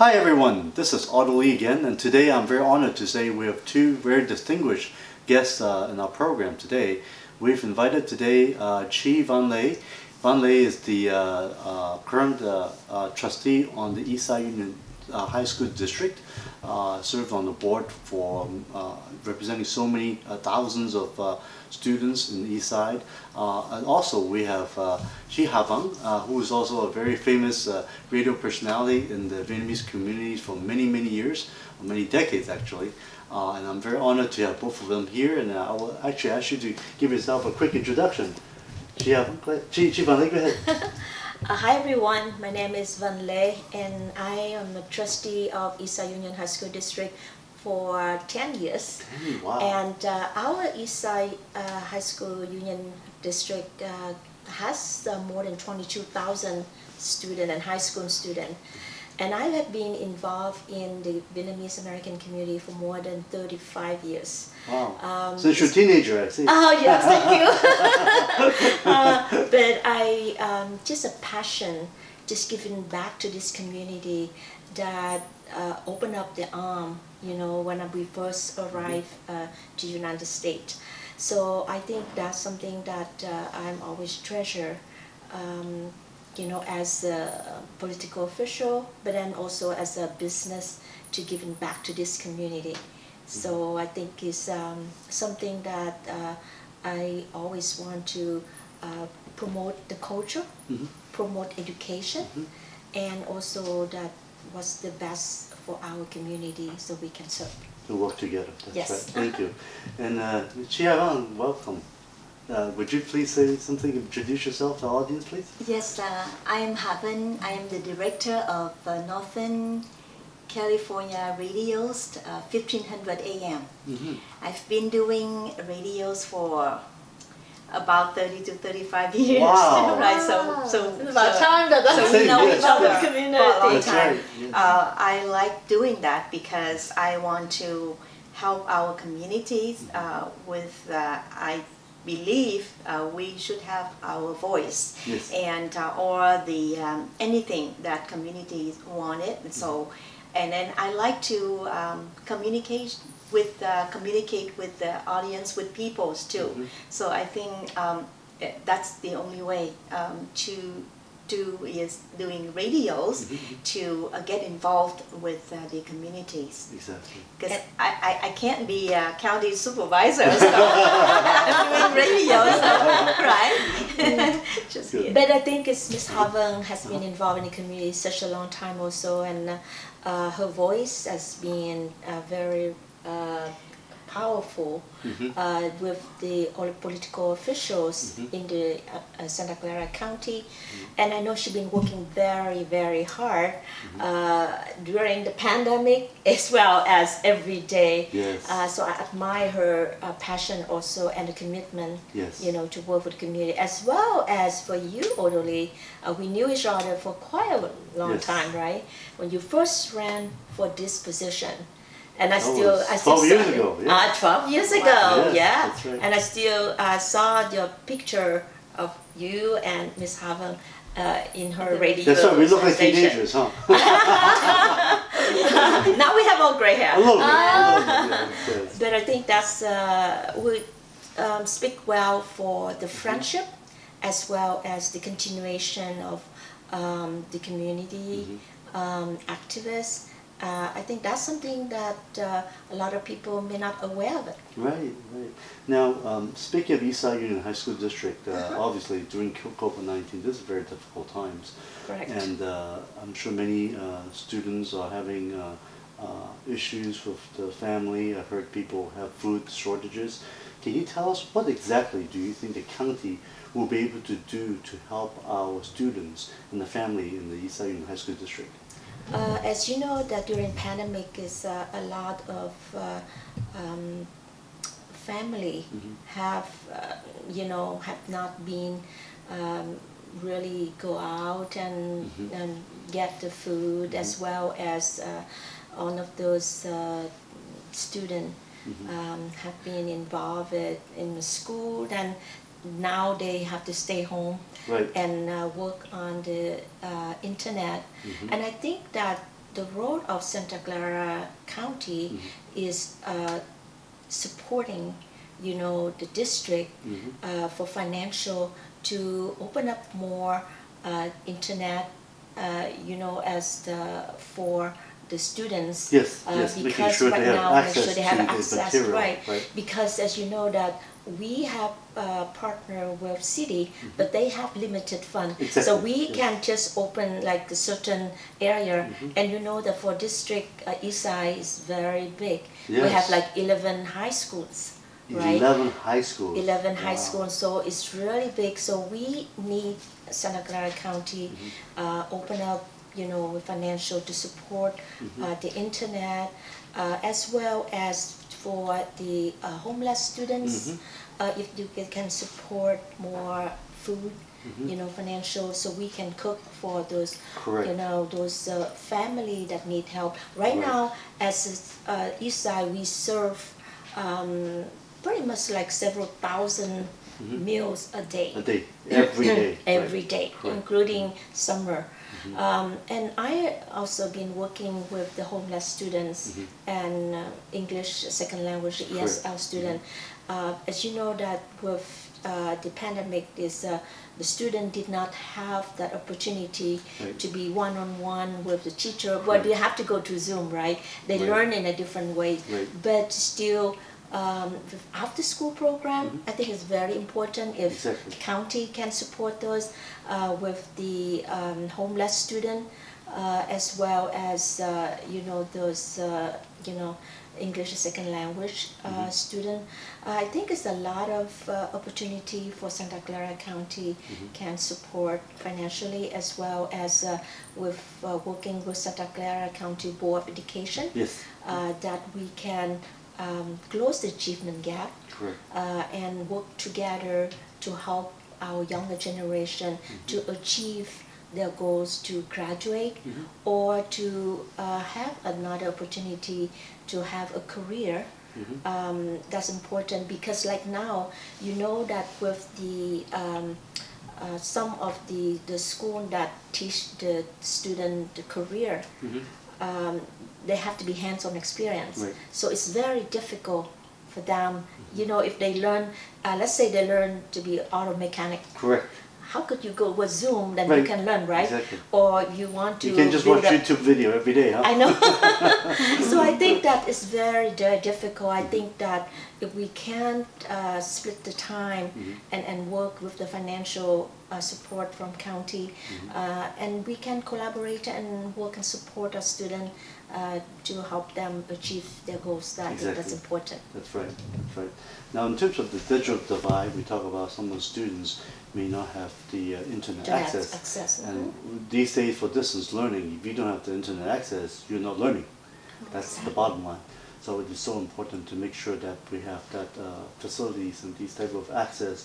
Hi everyone, this is Otto Lee again, and today I'm very honored to say we have two very distinguished guests in our program today. We've invited today Chi Van Lei. Van Lei is the current trustee on the Eastside Union High School District, served on the board for representing so many thousands of students in the East Side. And also we have Chi Havang, who is also a very famous radio personality in the Vietnamese communities for many, many years, many decades actually. And I'm very honored to have both of them here, and I will actually ask you to give yourself a quick introduction. Chi Van Lei, go ahead. Hi everyone, my name is Van Lei and I am a trustee of Eastside Union High School District for 10 years. Wow. And our Eastside High School Union District has more than 22,000 students and high school students. And I have been involved in the Vietnamese American community for more than 35 years. Wow. Since you're a teenager, I see. Oh yes, thank you. But I just a passion, just giving back to this community that opened up the arm, you know, when we first arrived to the United States. So I think that's something that I'm always treasure. You know, as a political official, but then also as a business to giving back to this community. So I think it's something that I always want to promote the culture, promote education, and also that what's the best for our community so we can serve. To work together, that's yes. Right. Thank you. And Chi Havang, welcome. Would you please say something, introduce yourself to the audience, please? Yes, I am Haven. I am the director of Northern California Radios, 1500 AM. I've been doing radios for about 30 to 35 years. Wow. Right, So it's about time that we know each other community. for a long That's time. right, yes. I like doing that because I want to help our communities with, I believe we should have our voice, yes. And or the anything that communities wanted. So, and then I like to communicate with the audience, with peoples too. So I think that's the only way to do is doing radios to get involved with the communities. Exactly. Because I can't be a county supervisor, so I'm doing radios, right? Just But I think it's Ms. Havang has been involved in the community such a long time also, and her voice has been very powerful with the all political officials in the Santa Clara County, and I know she's been working very, very hard during the pandemic as well as every day. Yes. So I admire her passion also and the commitment, yes. you know, to work with the community, as well as for you, Otto Lee. We knew each other for quite a long yes. time, right? When you first ran for this position. And I That still, was 12 years ago. Yeah. 12 years ago, Yes, yeah. that's right. And I still saw your picture of you and Miss Havang in her radio. That's right, we look like station. teenagers, huh? Now we have all gray hair. A little bit, yes. But I think that's would speak well for the friendship as well as the continuation of the community activists. I think that's something that a lot of people may not aware of it. Right, right. Now, speaking of Eastside Union High School District, obviously during COVID-19, this is very difficult times. Correct. And I'm sure many students are having issues with the family. I've heard people have food shortages. Can you tell us what exactly do you think the county will be able to do to help our students and the family in the Eastside Union High School District? As you know, that during pandemic is a lot of family have you know, have not been really go out and get the food, as well as all of those students have been involved in the school, and now they have to stay home Right. and work on the internet. And I think that the role of Santa Clara County is supporting, the district for financial to open up more internet, as for the students. Yes, making because sure right they have now, make access sure they have to the access, material, right? right? Because as you know that we have partner with city, but they have limited fund. Exactly, So we yes. can just open like a certain area, and you know that for district Eastside is very big. We Yes. have like 11 high schools, right? 11 high schools. 11 high Wow. schools, so it's really big. So we need Santa Clara County open up, with financial to support the internet, as well as for the homeless students. If you can support more food, financial, so we can cook for those, Correct. those family that need help. Right now, as East Side, we serve pretty much like several thousand meals a day. A day, every day. Every right? day, Correct. including summer. And I also been working with the homeless students and English second language ESL student. As you know that with the pandemic, the student did not have that opportunity Right. to be one-on-one with the teacher, but you have to go to Zoom, right? They Right. learn in a different way, Right. but still with after school program, I think it's very important if Exactly. the county can support those with the homeless student, as well as those English second language student. I think it's a lot of opportunity for Santa Clara County can support financially, as well as with working with Santa Clara County Board of Education, Yes. that we can close the achievement gap Correct. and work together to help our younger generation to achieve their goals to graduate or to have another opportunity to have a career. That's important because like now, that with the some of the school that teach the student the career, they have to be hands-on experience. Right. So it's very difficult for them, if they learn, let's say they learn to be auto mechanic. Correct. How could you go with Zoom, then you Right. can learn, right? Exactly. Or you want to You can just build watch up- YouTube video every day, huh? I know. So I think that is very, very difficult. I think that if we can't split the time and work with the financial support from county, and we can collaborate and work and support our students to help them achieve their goals, I think that's Exactly. important. That's right. That's right. Now, in terms of the digital divide, we talk about some of the students may not have the internet access. And these days, for distance learning, if you don't have the internet access, you're not learning. That's the bottom line. So it is so important to make sure that we have that facilities and these type of access,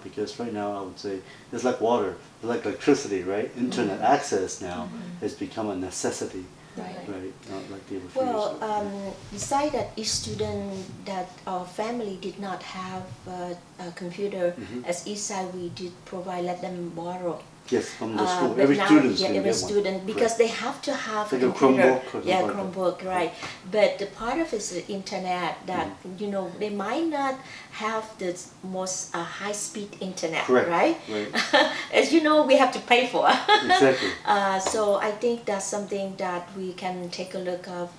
because right now I would say it's like water, it's like electricity, right? Internet access now has become a necessity. Right. Not like they were Well, previously. besides that, each student that our family did not have a computer, as Eastside we did provide, let them borrow. Yes, from the school. But Every now, student yeah, can every get one. student, because they have to have Like a a computer. Chromebook or Yeah, something like that. Chromebook, right. But the part of it is the internet that, they might not have the most high-speed internet, Correct. right? Right. As you know, we have to pay for. Exactly. So I think that's something that we can take a look of,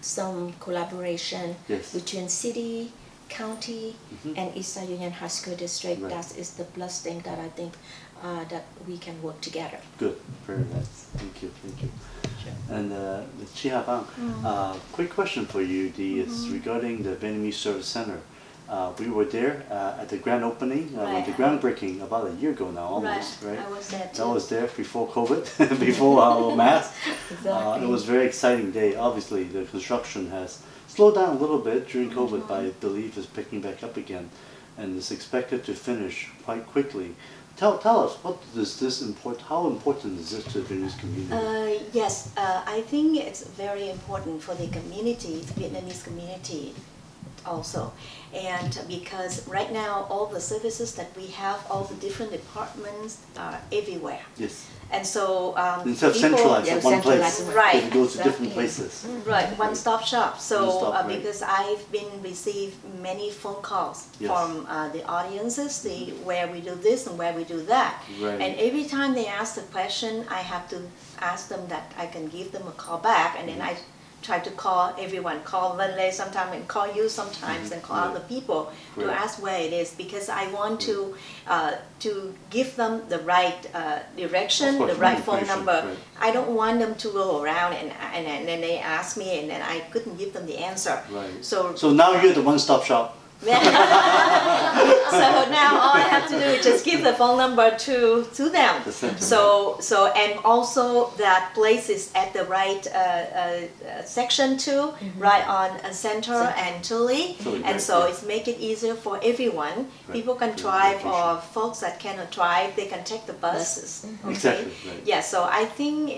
some collaboration Yes. between city, county, and Eastside Union High School District. Right. That is the plus thing that I think that we can work together. Good. Very nice. Thank you. Thank you. And Chi Bang, quick question for you. It's regarding the Vietnamese Service Center. We were there at the grand opening, with the groundbreaking about a year ago now, almost, right? I was there That too. was there before COVID, before our mask. Exactly. It was a very exciting day. Obviously, the construction has slowed down a little bit during COVID, but I believe it's picking back up again, and is expected to finish quite quickly. Tell us, what does this import? How important is this to the Vietnamese community? Yes, I think it's very important for the community, Vietnamese community, also. And because right now all the services that we have, all the different departments are everywhere. Yes. And so Instead of people, centralized yeah, at one place, centralized, right, it goes to different exactly. places. right, one-stop shop. So One-stop, right. because I've been received many phone calls Yes. from the audiences, where we do this and where we do that. Right. And every time they ask the question, I have to ask them that I can give them a call back, and then I try to call everyone, call Vanley sometimes and call you sometimes and call Right. other people to Right. ask where it is, because I want to give them the right direction, Of course, the right phone information, number. right. I don't want them to go around and then they ask me and then I couldn't give them the answer. Right. So So now you're the one-stop shop. so now all I have to do is just give the phone number to them. The center. So and also that place is at the right section too, right on center and Tule, Tule, and right, so yeah. it's make it easier for everyone. Right. People can Good drive, or location. folks that cannot drive, they can take the buses. Okay? Exactly, right. Yeah, so I think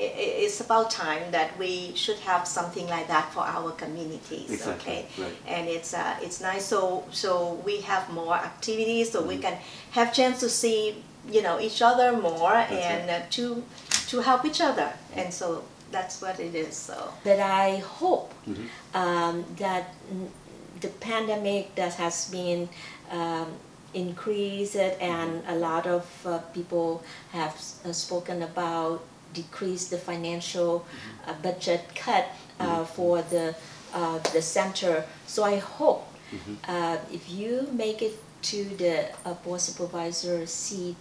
it's about time that we should have something like that for our communities. Exactly, Okay, right. and it's nice. So we have more activities, so we can have chance to see each other more and to help each other, and so that's what it is. So But I hope that the pandemic that has been increased and a lot of people have spoken about decrease the financial budget cut for the center. So I hope if you make it to the board supervisor seat,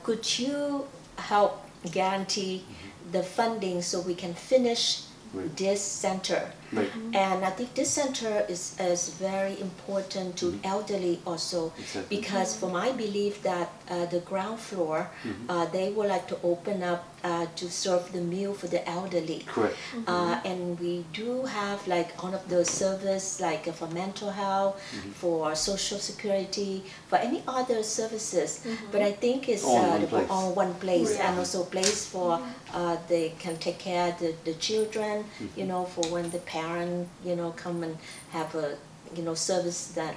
could you help guarantee the funding so we can finish Right. this center? Right. And I think this center is very important to elderly also, Exactly. because for my belief that the ground floor, they would like to open up to serve the meal for the elderly. Correct. And we do have like one of those service like for mental health, for social security, for any other services. But I think it's All in one place. all one place, Yeah. and also place for they can take care of the children, for when the parent, come and have a, service done.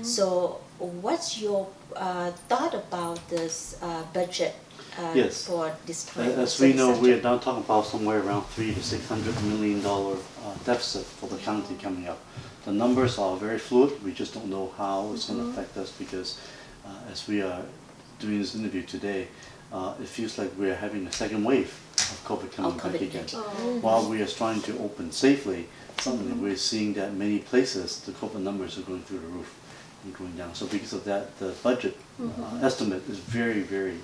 So what's your thought about this budget Yes. for this time? As we know, we are now talking about somewhere around $300 to $600 million deficit for the county coming up. The numbers are very fluid. We just don't know how it's going to affect us, because as we are doing this interview today, it feels like we are having a second wave of COVID coming back again. While we are trying to open safely, suddenly we're seeing that many places the COVID numbers are going through the roof and going down. So because of that, the budget estimate is very, very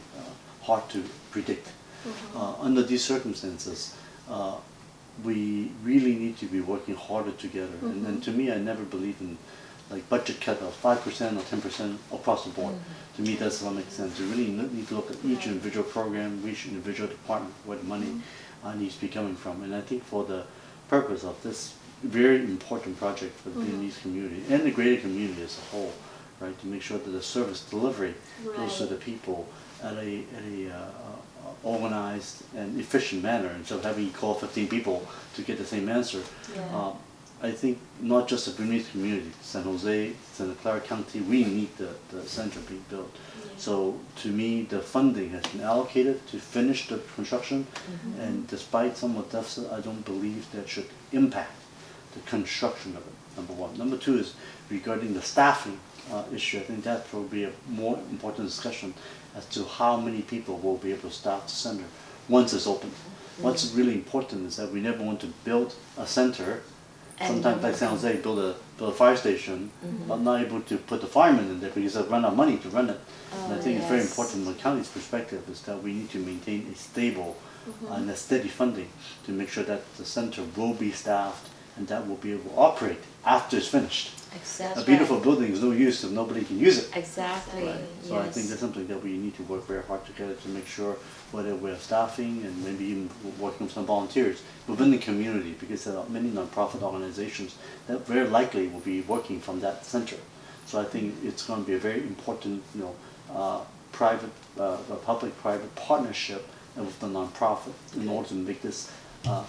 hard to predict. Under these circumstances, we really need to be working harder together. And to me, I never believe in like budget cut of 5% or 10% across the board. To me, that doesn't make sense. You really need to look at each individual program, each individual department, where the money needs to be coming from. And I think for the purpose of this very important project for the Vietnamese community and the greater community as a whole, right, to make sure that the service delivery goes to the people at a organized and efficient manner, instead of having you call 15 people to get the same answer. I think not just the Vietnamese community, San Jose, Santa Clara County, we need the center being built. So to me, the funding has been allocated to finish the construction, and despite somewhat deficit, I don't believe that should impact the construction of it, number one. Number two is regarding the staffing issue. I think that will be a more important discussion as to how many people will be able to staff the center once it's open. What's really important is that we never want to build a center, sometimes like San Jose, build a fire station, but not able to put the firemen in there because they've run out of money to run it. And I think it's very important from the county's perspective is that we need to maintain a stable and a steady funding to make sure that the center will be staffed and that will be able to operate after it's finished. Exactly. A beautiful building is no use if nobody can use it. Exactly. Right. So I think that's something that we need to work very hard together to make sure, whether we're staffing and maybe even working with some volunteers within the community, because there are many nonprofit organizations that very likely will be working from that center. So I think it's going to be a very important, public-private partnership with the nonprofit in order to make this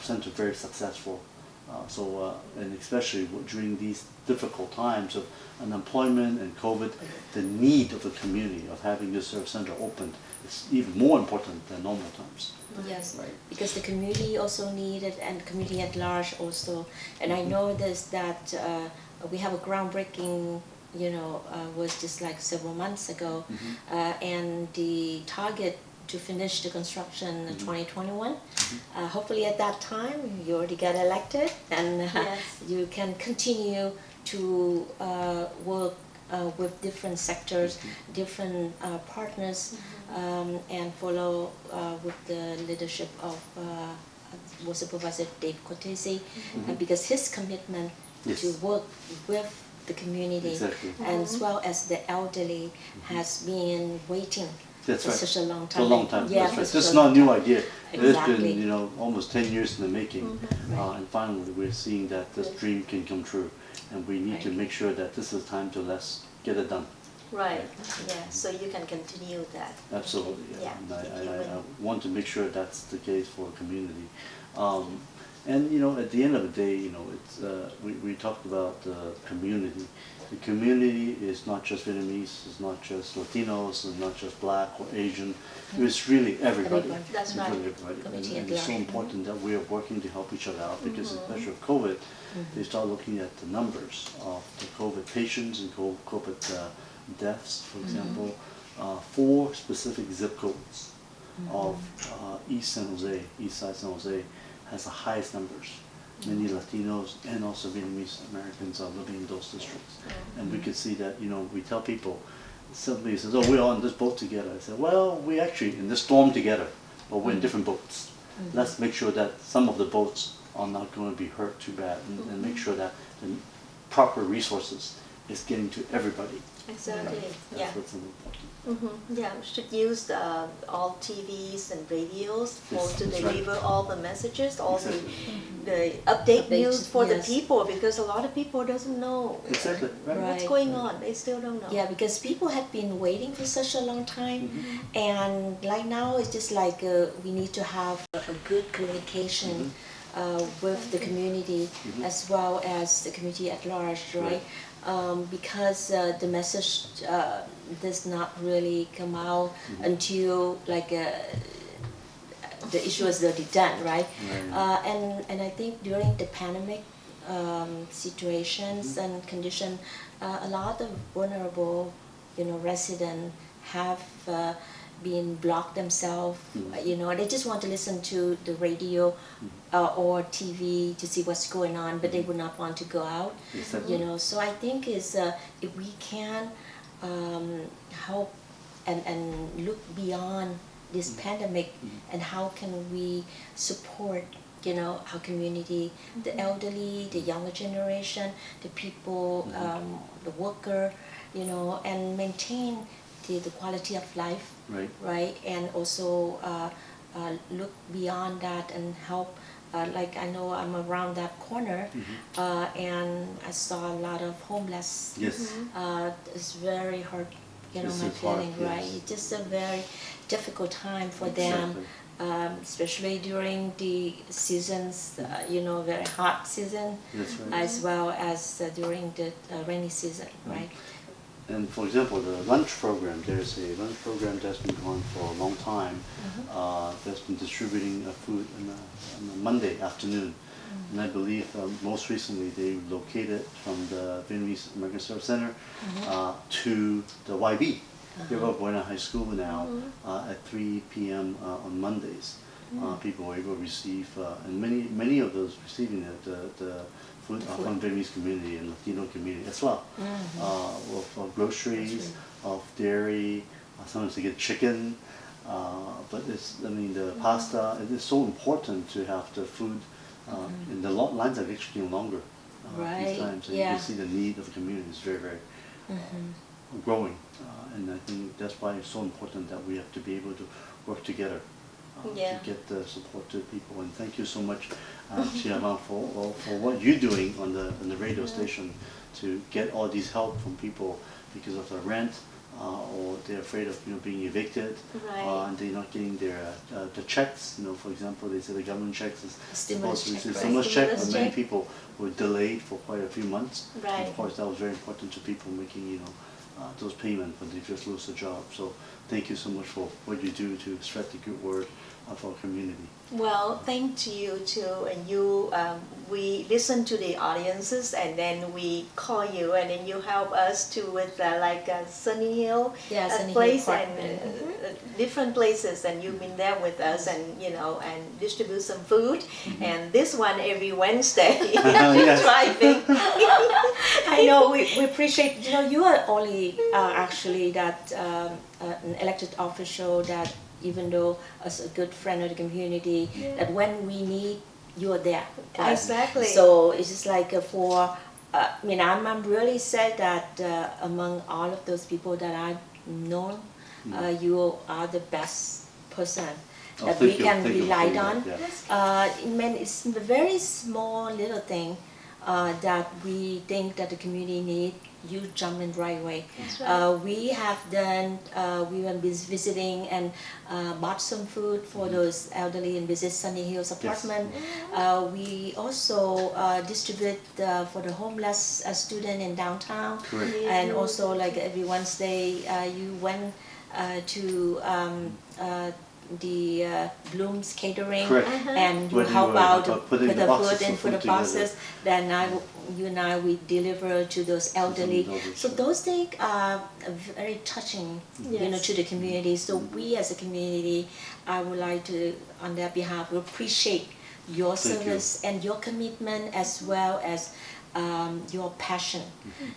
center very successful And especially during these difficult times of unemployment and COVID, the need of the community of having this service center open is even more important than normal times. Yes, Right. because the community also needed, and community at large also. And I know this that we have a groundbreaking, was just like several months ago, and the target to finish the construction in 2021. Hopefully at that time you already get elected, and Yes. you can continue to work with different sectors, different partners, and follow with the leadership of Board Supervisor Dave Cortese, because his commitment Yes. to work with the community, Exactly. as well as the elderly, has been waiting That's for right. such a long For time. a long time. Yeah, That's for right. such This is a not a long new time. idea. Exactly. It's been, almost 10 years in the making. Right. And finally we're seeing that this dream can come true. And we need to Right. make sure that this is time to let's get it done. Right, yeah, so you can continue that. Absolutely. Yeah. And Thank you. I want to make sure that's the case for the community. And at the end of the day, it's we talked about the community. The community is not just Vietnamese, it's not just Latinos, it's not just Black or Asian. It's really everybody. Everybody. That's It's right. really everybody. Community And at it's so large. important that we are working to help each other out, because especially with COVID, they start looking at the numbers of the COVID patients and COVID deaths, for example. 4 specific zip codes of East Side San Jose has the highest numbers. Many Latinos and also Vietnamese Americans are living in those districts. And we could see that, we tell people, somebody says, oh, we're on this boat together. I said, well, we actually in this storm together, but we're in different boats. Let's make sure that some of the boats are not going to be hurt too bad, and make sure that the proper resources is getting to everybody. Exactly, That's yeah. what's important. Yeah, we should use all TVs and radios Yes, to that's deliver right. all the messages, all Exactly. the update Updates, news for the yes. people, because a lot of people doesn't know Exactly. Right. Right. what's going on. They still don't know. Yeah, because people have been waiting for such a long time, and like now it's just like we need to have a good communication with the community, as well as the community at large, right? Because the message does not really come out until like the issue is already done, right? And I think during the pandemic situations and condition, a lot of vulnerable, residents have been blocked themselves. They just want to listen to the radio or TV to see what's going on, but they would not want to go out. Exactly. So I think is if we can help and look beyond this pandemic, and how can we support our community, the elderly, the younger generation, the people, the worker, and maintain the quality of life, Right. And also look beyond that and help. Like I know I'm around that corner, and I saw a lot of homeless. Yes. It's very hard, This my is hard, feeling, right? yes. It's just a very difficult time for them, Exactly. especially during the seasons, very hot season, That's right. as well as during the rainy season, right? And for example, the lunch program, there's a lunch program that's been going for a long time, that's been distributing food on a Monday afternoon. And I believe most recently they located from the Vietnamese American Service Center to the YB, River Buena High School now, at 3 p.m. On Mondays. People were able to receive, and many of those receiving the food are from Vietnamese community and Latino community as well. Of groceries, of dairy, sometimes they get chicken, but the pasta, it is so important to have the food, and the lines are actually getting longer Right, these times. And you yeah. can see the need of the community is very, very growing. And I think that's why it's so important that we have to be able to work together Yeah. to get the support to people. And thank you so much, Chia Mang, for what you're doing on the radio station to get all these help from people because of the rent, or they're afraid of being evicted, Right. and they're not getting their the checks. For example, they say the government checks is Stimulus supposed to check, receive right? stimulus check, Stimulus but many check. people were delayed for quite a few months. Right. And of course, that was very important to people making those payments when they just lose a job. So thank you so much for what you do to spread the good word of our community. Well, thank you too, and you. We listen to the audiences, and then we call you, and then you help us to with like Sunny Hill Yeah, Sunny Hill place and apartment. different places, and you've been there with us, and and distribute some food. And this one every Wednesday, Yes. driving. I know we appreciate. You are only actually that an elected official that, even though as a good friend of the community, that when we need, you are there. Right? Exactly. So it's just like I'm really sad that among all of those people that I've known, you are the best person Oh, that thank we you. can Thank you for rely saying on. that, yeah. It's a very small little thing that we think that the community need. You jump in right away. That's right. We have done. We went visiting and bought some food for those elderly and visit Sunny Hills apartment. We also distribute for the homeless student in downtown. Correct. And also like every Wednesday, you went to the Bloom's Catering, Correct. and you When you help were out putting with the the boxes food and of for the food together. boxes. Then you and I, we deliver to those elderly. elders, So yeah. those things are very touching, Yes. to the community. So we as a community, I would like to, on their behalf, appreciate your Thank you. service and your commitment, as well as your passion.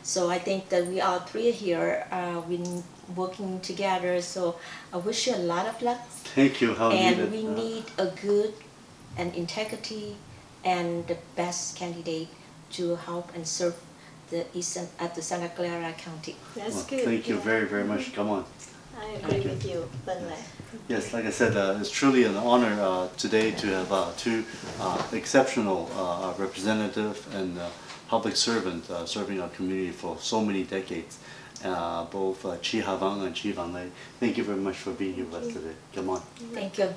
So I think that we all three here, been working together. So I wish you a lot of luck. Thank you. How And needed. we need a good and integrity and the best candidate to help and serve the Eastern at the Santa Clara County. That's Well, good. thank you yeah. very, very much. Come on. I agree Thank you. with you, Benle. Yes, like I said, it's truly an honor today to have two exceptional representative and public servant serving our community for so many decades. Both Chi Havang and Chi Van Lei. Thank you very much for being here with us today. Come on. Thank you.